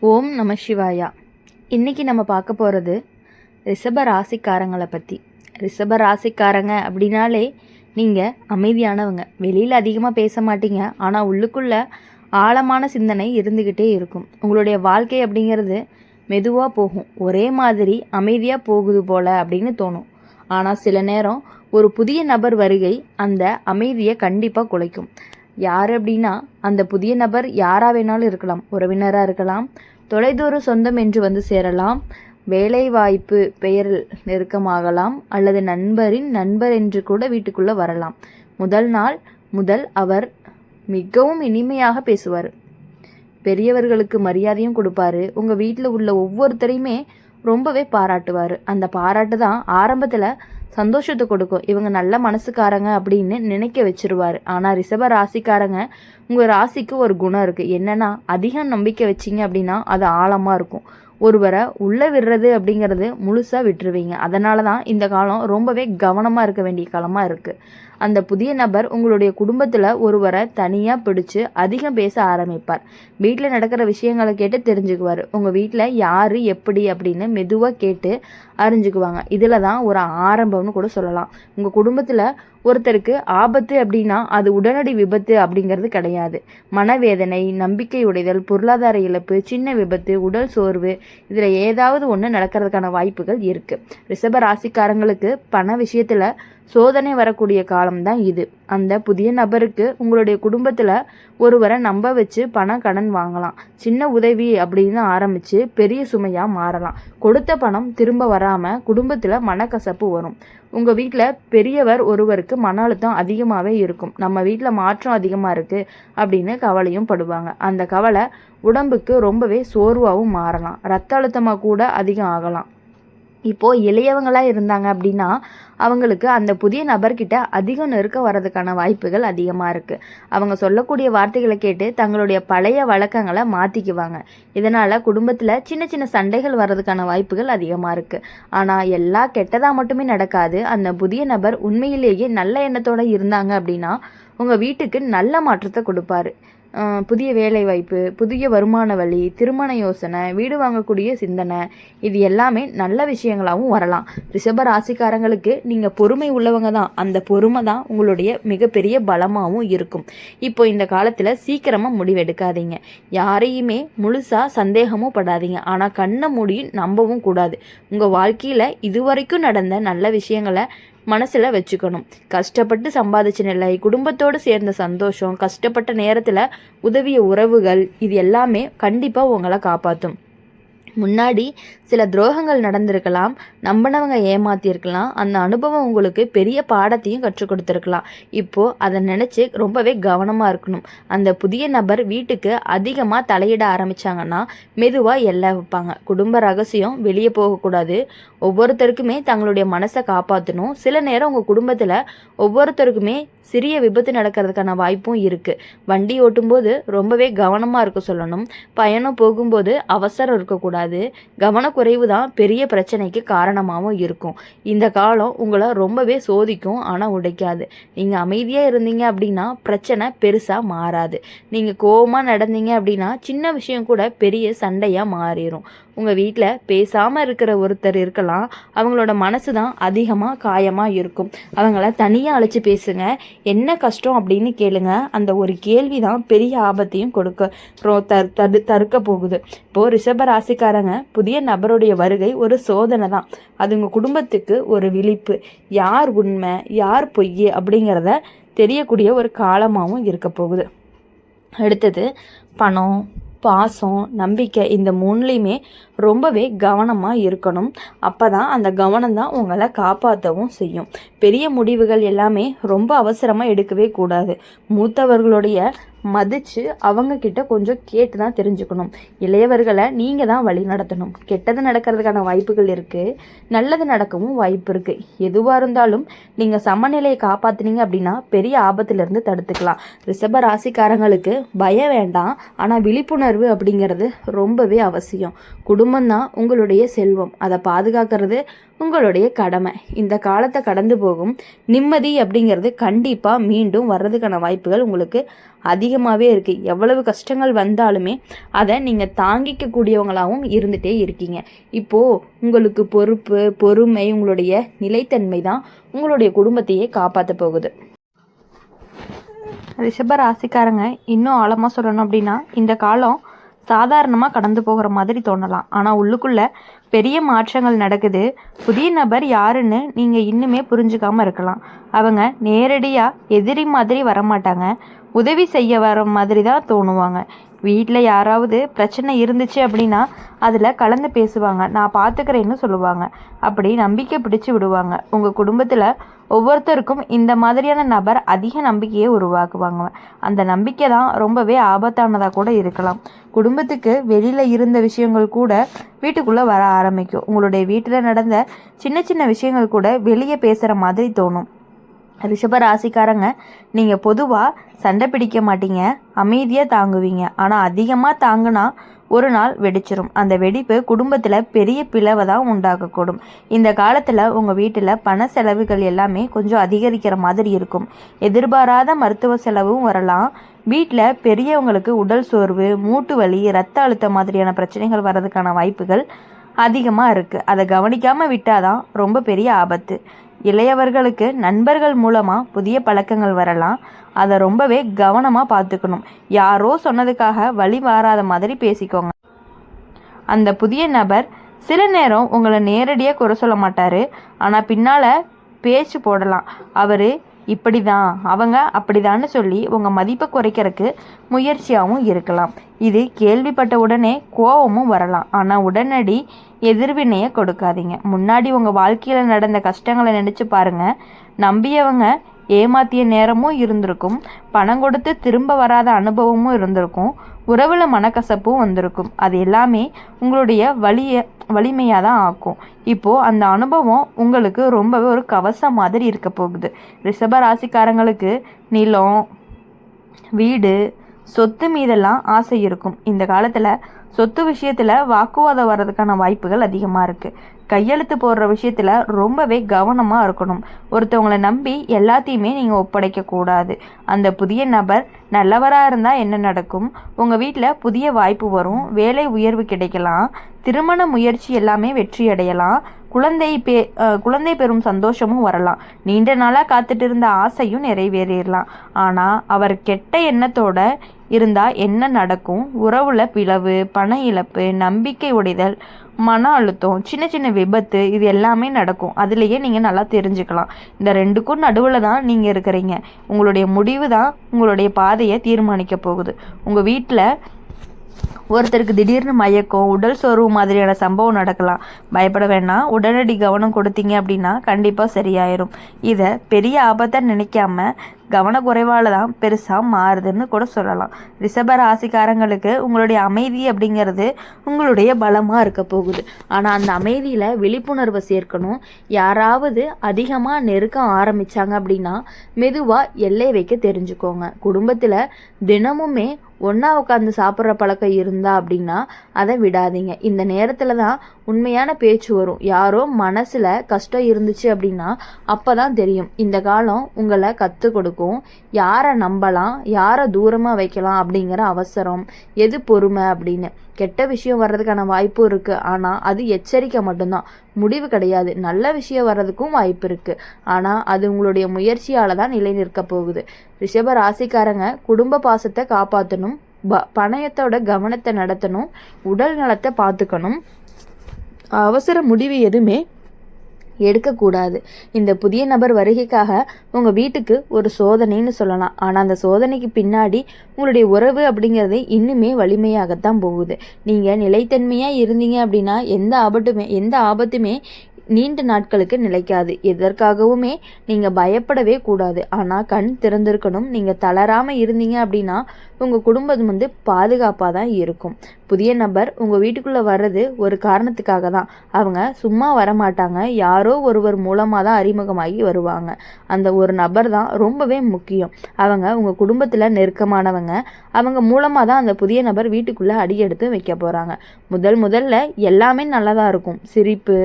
ஓம் நம சிவாயா. இன்றைக்கி நம்ம பார்க்க போகிறது ரிஷப ராசிக்காரங்களை பற்றி. ரிஷப ராசிக்காரங்க அப்படின்னாலே நீங்கள் அமைதியானவங்க, வெளியில் அதிகமாக பேச மாட்டீங்க, ஆனால் உள்ளுக்குள்ளே ஆழமான சிந்தனை இருந்துக்கிட்டே இருக்கும். உங்களுடைய வாழ்க்கை அப்படிங்கிறது மெதுவாக போகும், ஒரே மாதிரி அமைதியாக போகுது போல் அப்படின்னு தோணும். ஆனால் சில நேரம் ஒரு புதிய நபர் வருகை அந்த அமைதியை கண்டிப்பாக குலைக்கும். யார் அப்படின்னா, அந்த புதிய நபர் யாராக வேணாலும் இருக்கலாம். உறவினராக இருக்கலாம், தொலைதூர சொந்தம் என்று வந்து சேரலாம், வேலை வாய்ப்பு பெயரில் நெருக்கமாகலாம், அல்லது நண்பரின் நண்பர் என்று கூட வீட்டுக்குள்ளே வரலாம். முதல் நாள் முதல் அவர் மிகவும் இனிமையாக பேசுவார், பெரியவர்களுக்கு மரியாதையும் கொடுப்பாரு, உங்கள் வீட்டில் உள்ள ஒவ்வொருத்தரையுமே ரொம்பவே பாராட்டுவார். அந்த பாராட்டு தான் ஆரம்பத்தில் சந்தோஷத்தை கொடுக்கும், இவங்க நல்ல மனசுக்காரங்க அப்படின்னு நினைக்க வச்சிருவார். ஆனால் ரிஷப ராசிக்காரங்க, உங்கள் ராசிக்கு ஒரு குணம் இருக்குது. என்னென்னா, அதிகம் நம்பிக்கை வச்சிங்க அப்படின்னா அது ஆழமாக இருக்கும். ஒருவரை உள்ளே விடுறது அப்படிங்கிறது முழுசாக விட்டுருவீங்க. அதனால தான் இந்த காலம் ரொம்பவே கவனமாக இருக்க வேண்டிய காலமாக இருக்குது. அந்த புதிய நபர் உங்களுடைய குடும்பத்தில் ஒருவரை தனியாக பிடிச்சி அதிகம் பேச ஆரம்பிப்பார். வீட்டில் நடக்கிற விஷயங்களை கேட்டு தெரிஞ்சுக்குவார். உங்கள் வீட்டில் யார் எப்படி அப்படின்னு மெதுவாக கேட்டு அறிஞ்சுக்குவாங்க. இதில் தான் ஒரு ஆரம்பம்னு கூட சொல்லலாம். உங்கள் குடும்பத்தில் ஒருத்தருக்கு ஆபத்து அப்படின்னா அது உடனடி விபத்து அப்படிங்கிறது கிடையாது. மனவேதனை, நம்பிக்கை உடைதல், பொருளாதார இழப்பு, சின்ன விபத்து, உடல் சோர்வு, இதில் ஏதாவது ஒன்று நடக்கிறதுக்கான வாய்ப்புகள் இருக்குது. ரிஷப ராசிக்காரங்களுக்கு பண விஷயத்தில் சோதனை வரக்கூடிய காலம்தான் இது. அந்த புதிய நபருக்கு உங்களுடைய குடும்பத்தில் ஒருவரை நம்ப வச்சு கடன் வாங்கலாம். சின்ன உதவி அப்படின்னு ஆரம்பித்து பெரிய சுமையாக மாறலாம். கொடுத்த பணம் திரும்ப வராமல் குடும்பத்தில் மனக்கசப்பு வரும். உங்கள் வீட்டில் பெரியவர் ஒருவருக்கு மன அழுத்தம் அதிகமாகவே இருக்கும். நம்ம வீட்டில் மாற்றம் அதிகமாக இருக்குது அப்படின்னு கவலையும் படுவாங்க. அந்த கவலை உடம்புக்கு ரொம்பவே சோர்வாகவும் மாறலாம். ரத்த அழுத்தமாக கூட அதிகம் ஆகலாம். இப்போது இளையவங்களாக இருந்தாங்க அப்படின்னா அவங்களுக்கு அந்த புதிய நபர்கிட்ட அதிகம் நெருக்க வர்றதுக்கான வாய்ப்புகள் அதிகமாக இருக்குது. அவங்க சொல்லக்கூடிய வார்த்தைகளை கேட்டு தங்களுடைய பழைய வழக்கங்களை மாற்றிக்குவாங்க. இதனால் குடும்பத்தில் சின்ன சின்ன சண்டைகள் வர்றதுக்கான வாய்ப்புகள் அதிகமாக இருக்குது. ஆனால் எல்லா கெட்டதாக மட்டுமே நடக்காது. அந்த புதிய நபர் உண்மையிலேயே நல்ல எண்ணத்தோடு இருந்தாங்க அப்படின்னா உங்கள் வீட்டுக்கு நல்ல மாற்றத்தை கொடுப்பாரு. புதிய வேலைவாய்ப்பு, புதிய வருமான வழி, திருமண யோசனை, வீடு வாங்கக்கூடிய சிந்தனை, இது எல்லாமே நல்ல விஷயங்களாகவும் வரலாம். ரிஷப ராசிக்காரங்களுக்கு நீங்கள் பொறுமை உள்ளவங்க தான். அந்த பொறுமை தான் உங்களுடைய மிகப்பெரிய பலமாகவும் இருக்கும். இப்போ இந்த காலத்தில் சீக்கிரமாக முடிவெடுக்காதீங்க. யாரையுமே முழுசாக சந்தேகமும் படாதீங்க. ஆனால் கண்ணை மூடி நம்பவும் கூடாது. உங்கள் வாழ்க்கையில் இதுவரைக்கும் நடந்த நல்ல விஷயங்களை மனசில் வச்சுக்கணும். கஷ்டப்பட்டு சம்பாதிச்ச நிலை, குடும்பத்தோடு சேர்ந்த சந்தோஷம், கஷ்டப்பட்ட நேரத்தில் உதவிய உறவுகள், இது எல்லாமே கண்டிப்பாக உங்களை காப்பாற்றும். முன்னாடி சில துரோகங்கள் நடந்திருக்கலாம், நம்பினவங்க ஏமாத்தியிருக்கலாம், அந்த அனுபவம் உங்களுக்கு பெரிய பாடத்தையும் கற்றுக் கொடுத்துருக்கலாம். இப்போது அதை நினச்சி ரொம்பவே கவனமாக இருக்கணும். அந்த புதிய நபர் வீட்டுக்கு அதிகமாக தலையிட ஆரம்பித்தாங்கன்னா மெதுவாக எல்லை வைப்பாங்க. குடும்ப ரகசியம் வெளியே போகக்கூடாது. ஒவ்வொருத்தருக்குமே தங்களுடைய மனசை காப்பாற்றணும். சில நேரம் உங்கள் குடும்பத்தில் ஒவ்வொருத்தருக்குமே சிறிய விபத்து நடக்கிறதுக்கான வாய்ப்பும் இருக்குது. வண்டி ஓட்டும்போது ரொம்பவே கவனமாக இருக்க சொல்லணும். பயணம் போகும்போது அவசரம் இருக்கக்கூடாது. கவனக்குறைவு தான் பெரிய பிரச்சனைக்கு காரணமாகவும் இருக்கும். இந்த காலம் உங்களை ரொம்பவே சோதிக்கும், ஆனால் உடைக்காது. நீங்கள் அமைதியாக இருந்தீங்க அப்படின்னா பிரச்சனை பெருசாக மாறாது. நீங்கள் கோபமாக நடந்தீங்க அப்படின்னா சின்ன விஷயம் கூட பெரிய சண்டையாக மாறிடும். உங்கள் வீட்டில் பேசாமல் இருக்கிற ஒருத்தர் இருக்கலாம், அவங்களோட மனசு தான் அதிகமாக காயமாக இருக்கும். அவங்கள தனியாக அழைச்சி பேசுங்க. என்ன கஷ்டம் அப்படின்னு கேளுங்க. அந்த ஒரு கேள்வி தான் பெரிய ஆபத்தையும் தடுக்க போகுது. இப்போது ரிஷப ராசிக்காரங்க, புதிய நபருடைய வருகை ஒரு சோதனை தான். அது உங்கள் குடும்பத்துக்கு ஒரு விழிப்பு. யார் உண்மை யார் பொய் அப்படிங்கிறத தெரியக்கூடிய ஒரு காலமாகவும் இருக்க போகுது. அடுத்தது பணம், பாசம், நம்பிக்கை, இந்த மூணுலேயுமே ரொம்பவே கவனமாக இருக்கணும். அப்போ தான் அந்த கவனம் தான் உங்களை காப்பாற்றவும் செய்யும். பெரிய முடிவுகள் எல்லாமே ரொம்ப அவசரமாக எடுக்கவே கூடாது. மூத்தவர்களுடைய மதித்து அவங்கக்கிட்ட கொஞ்சம் கேட்டு தான் தெரிஞ்சுக்கணும். இளையவர்களை நீங்கள் தான் வழி நடத்தணும். கெட்டது நடக்கிறதுக்கான வாய்ப்புகள் இருக்குது, நல்லது நடக்கவும் வாய்ப்பு இருக்குது. எதுவாக இருந்தாலும் நீங்கள் சமநிலையை காப்பாற்றினீங்க அப்படின்னா பெரிய ஆபத்திலிருந்து தடுத்துக்கலாம். ரிஷப ராசிக்காரங்களுக்கு பயம் வேண்டாம், ஆனால் விழிப்புணர்வு அப்படிங்கிறது ரொம்பவே அவசியம். குடும்பம்தான் உங்களுடைய செல்வம். அதை பாதுகாக்கிறது உங்களுடைய கடமை. இந்த காலத்தை கடந்து போகும் நிம்மதி அப்படிங்கிறது கண்டிப்பாக மீண்டும் வர்றதுக்கான வாய்ப்புகள் உங்களுக்கு அதிகமாகவே இருக்குது. எவ்வளவு கஷ்டங்கள் வந்தாலுமே அதை நீங்கள் தாங்கிக்கக்கூடியவங்களாகவும் இருந்துகிட்டே இருக்கீங்க. இப்போது உங்களுக்கு பொறுப்பு, பொறுமை, உங்களுடைய நிலைத்தன்மை தான் உங்களுடைய குடும்பத்தையே காப்பாற்ற போகுது. ரிஷப ராசிக்காரங்க இன்னும் ஆழமாக சொல்லணும் அப்படின்னா, இந்த காலம் சாதாரணமாக கடந்து போகிற மாதிரி தோணலாம். ஆனால் உள்ளுக்குள்ளே பெரிய மாற்றங்கள் நடக்குது. புதிய நபர் யாருன்னு நீங்கள் இன்னுமே புரிஞ்சுக்காமல் இருக்கலாம். அவங்க நேரடியாக எதிரி மாதிரி வரமாட்டாங்க, உதவி செய்ய வர மாதிரி தான் தோணுவாங்க. வீட்டில் யாராவது பிரச்சனை இருந்துச்சு அப்படின்னா அதில் கலந்து பேசுவாங்க, நான் பார்த்துக்கிறேன்னு சொல்லுவாங்க. அப்படி நம்பிக்கை பிடிச்சி விடுவாங்க. உங்கள் குடும்பத்தில் ஒவ்வொருத்தருக்கும் இந்த மாதிரியான நபர் அதிக நம்பிக்கையை உருவாக்குவாங்க. அந்த நம்பிக்கை தான் ரொம்பவே ஆபத்தானதாக கூட இருக்கலாம். குடும்பத்துக்கு வெளியில் இருந்த விஷயங்கள் கூட வீட்டுக்குள்ளே வர ஆரம்பிக்கும். உங்களுடைய வீட்டில் நடந்த சின்ன சின்ன விஷயங்கள் கூட வெளியே பேசுகிற மாதிரி தோணும். ரிஷப ராசிக்காரங்க, நீங்கள் பொதுவாக சண்டை பிடிக்க மாட்டீங்க, அமைதியாக தாங்குவீங்க. ஆனால் அதிகமாக தாங்கினா ஒரு நாள் வெடிச்சிரும். அந்த வெடிப்பு குடும்பத்தில் பெரிய பிளவை தான் உண்டாக்கக்கூடும். இந்த காலத்தில் உங்கள் வீட்டில் பண செலவுகள் எல்லாமே கொஞ்சம் அதிகரிக்கிற மாதிரி இருக்கும். எதிர்பாராத மருத்துவ செலவும் வரலாம். வீட்டில் பெரியவங்களுக்கு உடல் சோர்வு, மூட்டு வலி, இரத்த அழுத்தம் மாதிரியான பிரச்சனைகள் வர்றதுக்கான வாய்ப்புகள் அதிகமாக இருக்குது. அதை கவனிக்காமல் விட்டால் தான் ரொம்ப பெரிய ஆபத்து. இளையவர்களுக்கு நண்பர்கள் மூலமாக புதிய பழக்கங்கள் வரலாம். அதை ரொம்பவே கவனமாக பார்த்துக்கணும். யாரோ சொன்னதுக்காக வழி மாறாத மாதிரி பேசிக்கோங்க. அந்த புதிய நபர் சில நேரம் உங்களை நேரடியாக குறை சொல்ல மாட்டார், ஆனால் பின்னால் பேச்சு போடலாம். அவர் இப்படி தான், அவங்க அப்படிதான்னு சொல்லி உங்கள் மதிப்பை குறைக்கிறதுக்கு முயற்சியாகவும் இருக்கலாம். இது கேள்விப்பட்ட உடனே கோபமும் வரலாம், ஆனால் உடனடி எதிர்வினையை கொடுக்காதீங்க. முன்னாடி உங்கள் வாழ்க்கையில் நடந்த கஷ்டங்களை நினச்சி பாருங்கள். நம்பியவங்க ஏமாத்திய நேரமும் இருந்திருக்கும், பணம் கொடுத்து திரும்ப வராத அனுபவமும் இருந்திருக்கும், உறவில் மனக்கசப்பும் வந்திருக்கும். அது எல்லாமே உங்களுடைய வலிமையாக தான் ஆக்கும். இப்போது அந்த அனுபவம் உங்களுக்கு ரொம்பவே ஒரு கவசம் மாதிரி இருக்க போகுது. ரிஷப ராசிக்காரங்களுக்கு நிலம், வீடு, சொத்து மீதெல்லாம் ஆசை இருக்கும். இந்த காலத்தில் சொத்து விஷயத்தில் வாக்குவாதம் வர்றதுக்கான வாய்ப்புகள் அதிகமாக இருக்குது. கையெழுத்து போடுற விஷயத்தில் ரொம்பவே கவனமாக இருக்கணும். ஒருத்தவங்களை நம்பி எல்லாத்தையுமே நீங்கள் ஒப்படைக்கக்கூடாது. அந்த புதிய நபர் நல்லவராக இருந்தால் என்ன நடக்கும்? உங்கள் வீட்டில் புதிய வாய்ப்பு வரும், வேலை உயர்வு கிடைக்கலாம், திருமண முயற்சி எல்லாமே வெற்றி அடையலாம், குழந்தை பெறும் சந்தோஷமும் வரலாம். நீண்ட நாளாக காத்துட்டு இருந்த ஆசையும் நிறைவேறிடலாம். ஆனால் அவர் கெட்ட எண்ணத்தோட இருந்தால் என்ன நடக்கும்? உறவுல பிளவு, பண இழப்பு, நம்பிக்கை உடைதல், மன அழுத்தம், சின்ன சின்ன விபத்து, இது எல்லாமே நடக்கும். அதுலேயே நீங்கள் நல்லா தெரிஞ்சுக்கலாம். இந்த ரெண்டுக்கும் நடுவில் தான் நீங்கள் இருக்கிறீங்க. உங்களுடைய முடிவு தான் உங்களுடைய பாதையை தீர்மானிக்க போகுது. உங்கள் வீட்டில் ஒருத்தருக்கு திடீர்னு மயக்கம், உடல் சோர்வு மாதிரியான சம்பவம் நடக்கலாம். பயப்பட வேண்டாம். உடனடி கவனம் கொடுத்தீங்க அப்படின்னா கண்டிப்பாக சரியாயிரும். இதை பெரிய ஆபத்தை நினைக்காம கவனக்குறைவால் தான் பெருசாக மாறுதுன்னு கூட சொல்லலாம். ரிஷப ராசிக்காரங்களுக்கு உங்களுடைய அமைதி அப்படிங்கிறது உங்களுடைய பலமாக இருக்க போகுது. ஆனால் அந்த அமைதியில் விழிப்புணர்வை சேர்க்கணும். யாராவது அதிகமாக நெருக்க ஆரம்பித்தாங்க அப்படின்னா மெதுவாக எல்லை வைக்க தெரிஞ்சுக்கோங்க. குடும்பத்தில் தினமுமே ஒன்றா உட்காந்து சாப்பிட்ற பழக்கம் இருந்தா அப்படின்னா அதை விடாதீங்க. இந்த நேரத்தில் தான் உண்மையான பேச்சு வரும். யாரோ மனசில் கஷ்டம் இருந்துச்சு அப்படின்னா அப்போ தான் தெரியும். இந்த காலம் உங்களை கற்றுக் கொடுக்கும். யாரை நம்பலாம், யாரை தூரமாக வைக்கலாம் அப்படிங்கிற அவசரம், எது பொறுமை அப்படின்னு. கெட்ட விஷயம் வர்றதுக்கான வாய்ப்பு இருக்குது, ஆனால் அது எச்சரிக்கை மட்டும்தான், முடிவு கிடையாது. நல்ல விஷயம் வர்றதுக்கும் வாய்ப்பு இருக்குது, ஆனால் அது உங்களுடைய முயற்சியால் தான் நிலை நிற்க போகுது. ரிஷப ராசிக்காரங்க குடும்ப பாசத்தை காப்பாற்றணும், பணயத்தோட கவனத்தை நடத்தணும், உடல் நலத்தை பார்த்துக்கணும். அவசர முடிவு எதுவுமே எடுக்கக்கூடாது. இந்த புதிய நபர் வருகைக்காக உங்கள் வீட்டுக்கு ஒரு சோதனைன்னு சொல்லலாம். ஆனால் அந்த சோதனைக்கு பின்னாடி உங்களுடைய உறவு அப்படிங்கிறது இன்னுமே வலிமையாகத்தான் போகுது. நீங்கள் நிலைத்தன்மையாக இருந்தீங்க அப்படின்னா எந்த ஆபத்துமே நீண்ட நாட்களுக்கு நிலைக்காது. எதற்காகவுமே நீங்கள் பயப்படவே கூடாது. ஆனால் கண் திறந்திருக்கணும். நீங்கள் தளராமல் இருந்தீங்க அப்படின்னா உங்கள் குடும்பம் பாதுகாப்பாக தான் இருக்கும். புதிய நபர் உங்கள் வீட்டுக்குள்ளே வர்றது ஒரு காரணத்துக்காக தான். அவங்க சும்மா வரமாட்டாங்க, யாரோ ஒருவர் மூலமாக தான் அறிமுகமாகி வருவாங்க. அந்த ஒரு நபர் தான் ரொம்பவே முக்கியம். அவங்க உங்கள் குடும்பத்தில் நெருக்கமானவங்க. அவங்க மூலமாக தான் அந்த புதிய நபர் வீட்டுக்குள்ளே அடி எடுத்து வைக்க போகிறாங்க. முதல்ல எல்லாமே நல்லதாக இருக்கும். சிரிப்பு,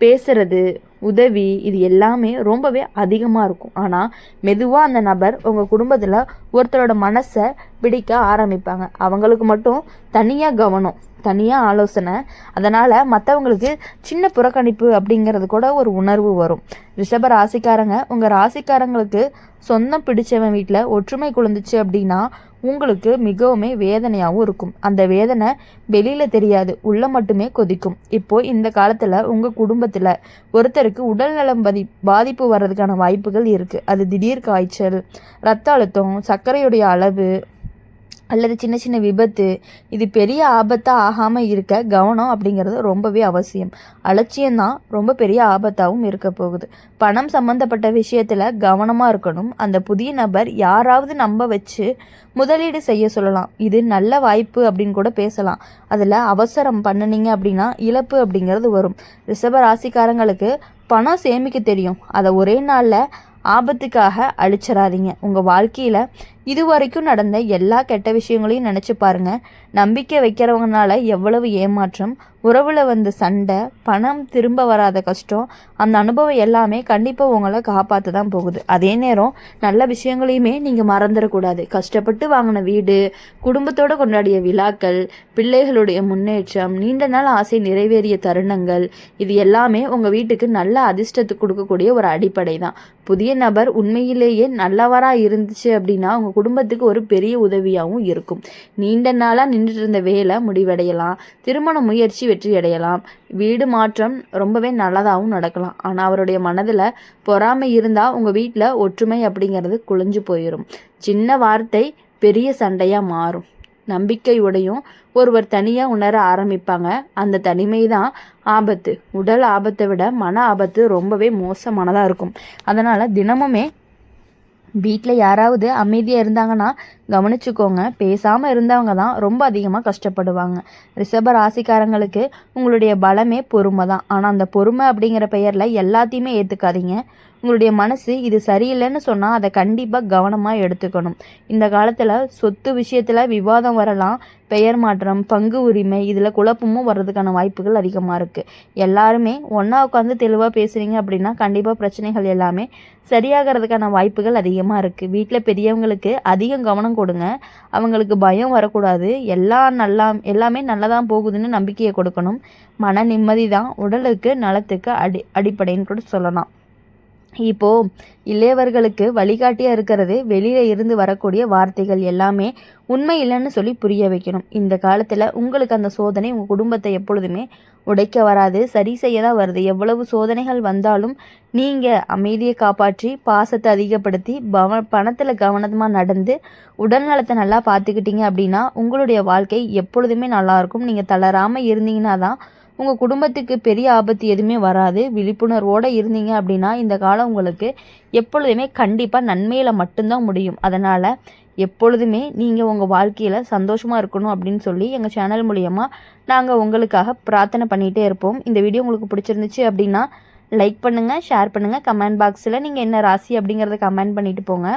பேசுறது, உதவி இது எல்லாமே ரொம்பவே அதிகமாக இருக்கும். ஆனால் மெதுவாக அந்த நபர் உங்கள் குடும்பத்தில் ஒருத்தரோட மனசை பிடிக்க ஆரம்பிப்பாங்க. அவங்களுக்கு மட்டும் தனியாக கவனம், தனியாக ஆலோசனை. அதனால் மற்றவங்களுக்கு சின்ன புறக்கணிப்பு அப்படிங்கிறது கூட ஒரு உணர்வு வரும். ரிஷப ராசிக்காரங்க, உங்கள் ராசிக்காரங்களுக்கு சொந்தம் பிடிச்சவன் வீட்டில் ஒற்றுமை குழந்துச்சு அப்படின்னா உங்களுக்கு மிகவும் வேதனையாகவும் இருக்கும். அந்த வேதனை வெளியில் தெரியாது, உள்ள மட்டுமே கொதிக்கும். இப்போது இந்த காலத்தில் உங்கள் குடும்பத்தில் ஒருத்தருக்கு உடல்நலம் பாதிப்பு வர்றதுக்கான வாய்ப்புகள் இருக்குது. அது திடீர் காய்ச்சல், இரத்த அழுத்தம், சர்க்கரையுடைய அளவு அல்லது சின்ன சின்ன விபத்து, இது பெரிய ஆபத்தாக ஆகாமல் இருக்க கவனம் அப்படிங்கிறது ரொம்பவே அவசியம். அலட்சியம்தான் ரொம்ப பெரிய ஆபத்தாகவும் இருக்க போகுது. பணம் சம்மந்தப்பட்ட விஷயத்தில் கவனமாக இருக்கணும். அந்த புதிய நபர் யாராவது நம்ப வச்சு முதலீடு செய்ய சொல்லலாம். இது நல்ல வாய்ப்பு அப்படின்னு கூட பேசலாம். அதில் அவசரம் பண்ணினீங்க அப்படின்னா இழப்பு அப்படிங்கிறது வரும். ரிஷப ராசிக்காரங்களுக்கு பணம் சேமிக்க தெரியும். அதை ஒரே நாளில் ஆபத்துக்காக அழிச்சிடாதீங்க. உங்கள் வாழ்க்கையில் இதுவரைக்கும் நடந்த எல்லா கெட்ட விஷயங்களையும் நினச்சி பாருங்கள். நம்பிக்கை வைக்கிறவங்கனால எவ்வளவு ஏமாற்றம், உறவில் வந்த சண்டை, பணம் திரும்ப வராத கஷ்டம், அந்த அனுபவம் எல்லாமே கண்டிப்பாக உங்களை காப்பாற்ற தான் போகுது. அதே நேரம் நல்ல விஷயங்களையுமே நீங்கள் மறந்துடக்கூடாது. கஷ்டப்பட்டு வாங்கின வீடு, குடும்பத்தோடு கொண்டாடிய விழாக்கள், பிள்ளைகளுடைய முன்னேற்றம், நீண்ட நாள் ஆசை நிறைவேறிய தருணங்கள், இது எல்லாமே உங்கள் வீட்டுக்கு நல்ல அதிர்ஷ்டத்தை கொடுக்கக்கூடிய ஒரு அடிப்படை தான். புதிய நபர் உண்மையிலேயே நல்லவராக இருந்துச்சு அப்படின்னா உங்கள் குடும்பத்துக்கு ஒரு பெரிய உதவியாகவும் இருக்கும். நீண்ட நாளாக நின்றுட்டு இருந்த வேலை முடிவடையலாம், திருமண முயற்சி வெற்றி அடையலாம், வீடு மாற்றம் ரொம்பவே நல்லதாகவும் நடக்கலாம். ஆனால் அவருடைய மனதில் பொறாமை இருந்தால் உங்கள் வீட்டில் ஒற்றுமை அப்படிங்கிறது குலைஞ்சு போயிடும். சின்ன வார்த்தை பெரிய சண்டையாக மாறும். நம்பிக்கையுடையும் ஒருவர் தனியாக உணர ஆரம்பிப்பாங்க. அந்த தனிமை தான் ஆபத்து. உடல் ஆபத்தை விட மன ஆபத்து ரொம்பவே மோசமானதாக இருக்கும். அதனால் தினமுமே வீட்டில் யாராவது அமைதியாக இருந்தாங்கன்னா கவனிச்சுக்கோங்க. பேசாமல் இருந்தவங்க தான் ரொம்ப அதிகமாக கஷ்டப்படுவாங்க. ரிஷப ராசிக்காரங்களுக்கு உங்களுடைய பலமே பொறுமை தான். ஆனால் அந்த பொறுமை அப்படிங்கிற பெயரில் எல்லாத்தையுமே ஏற்றுக்காதீங்க. உங்களுடைய மனசு இது சரியில்லைன்னு சொன்னால் அதை கண்டிப்பாக கவனமாக எடுத்துக்கணும். இந்த காலத்தில் சொத்து விஷயத்தில் விவாதம் வரலாம். பெயர் மாற்றம், பங்கு உரிமை, இதில் குழப்பமும் வர்றதுக்கான வாய்ப்புகள் அதிகமாக இருக்குது. எல்லாருமே ஒன்றா உட்காந்து தெளிவாக பேசுகிறீங்க அப்படின்னா கண்டிப்பாக பிரச்சனைகள் எல்லாமே சரியாகிறதுக்கான வாய்ப்புகள் அதிகமாக இருக்குது. வீட்டில் பெரியவங்களுக்கு அதிகம் கவனம் கொடுங்க. அவங்களுக்கு பயம் வரக்கூடாது. எல்லாமே நல்லதான் போகுதுன்னு நம்பிக்கையை கொடுக்கணும். மன நிம்மதி தான் உடலுக்கு நலத்துக்கு அடிப்படைன்னு கூட சொல்லலாம். இப்போது இளையவர்களுக்கு வழிகாட்டியாக இருக்கிறது வெளியில் இருந்து வரக்கூடிய வார்த்தைகள் எல்லாமே உண்மை இல்லைன்னு சொல்லி புரிய வைக்கணும். இந்த காலத்தில் உங்களுக்கு அந்த சோதனை உங்கள் குடும்பத்தை எப்பொழுதுமே உடைக்க வராது, சரி செய்ய தான் வருது. எவ்வளவு சோதனைகள் வந்தாலும் நீங்கள் அமைதியை காப்பாற்றி பாசத்தை அதிகப்படுத்தி பணத்தில் கவனமாக நடந்து உடல் நலத்தை நல்லா பார்த்துக்கிட்டீங்க அப்படின்னா உங்களுடைய வாழ்க்கை எப்பொழுதுமே நல்லாயிருக்கும். நீங்கள் தளராமல் இருந்தீங்கன்னா தான் உங்கள் குடும்பத்துக்கு பெரிய ஆபத்து எதுவுமே வராது. விழிப்புணர்வோடு இருந்தீங்க அப்படின்னா இந்த காலம் உங்களுக்கு எப்பொழுதுமே கண்டிப்பாக நன்மையில் மட்டும்தான் முடியும். அதனால் எப்பொழுதுமே நீங்கள் உங்கள் வாழ்க்கையில் சந்தோஷமாக இருக்கணும் அப்படின்னு சொல்லி எங்கள் சேனல் மூலிமா நாங்கள் உங்களுக்காக பிரார்த்தனை பண்ணிகிட்டே இருப்போம். இந்த வீடியோ உங்களுக்கு பிடிச்சிருந்துச்சு அப்படின்னா லைக் பண்ணுங்கள், ஷேர் பண்ணுங்கள். கமெண்ட் பாக்ஸில் நீங்கள் என்ன ராசி அப்படிங்கிறத கமெண்ட் பண்ணிவிட்டு போங்க.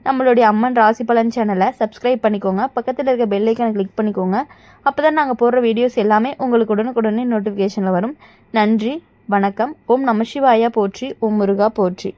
நம்மளுடைய அம்மன் ராசி பலன் சேனலை சப்ஸ்கிரைப் பண்ணிக்கோங்க. பக்கத்தில் இருக்க பெல் ஐக்கானை கிளிக் பண்ணிக்கோங்க. அப்போ தான் நாங்கள் போடுற வீடியோஸ் எல்லாமே உங்களுக்கு உடனுக்குடனே நோட்டிஃபிகேஷனில் வரும். நன்றி, வணக்கம். ஓம் நம சிவாயா போற்றி, ஓம் முருகா போற்றி.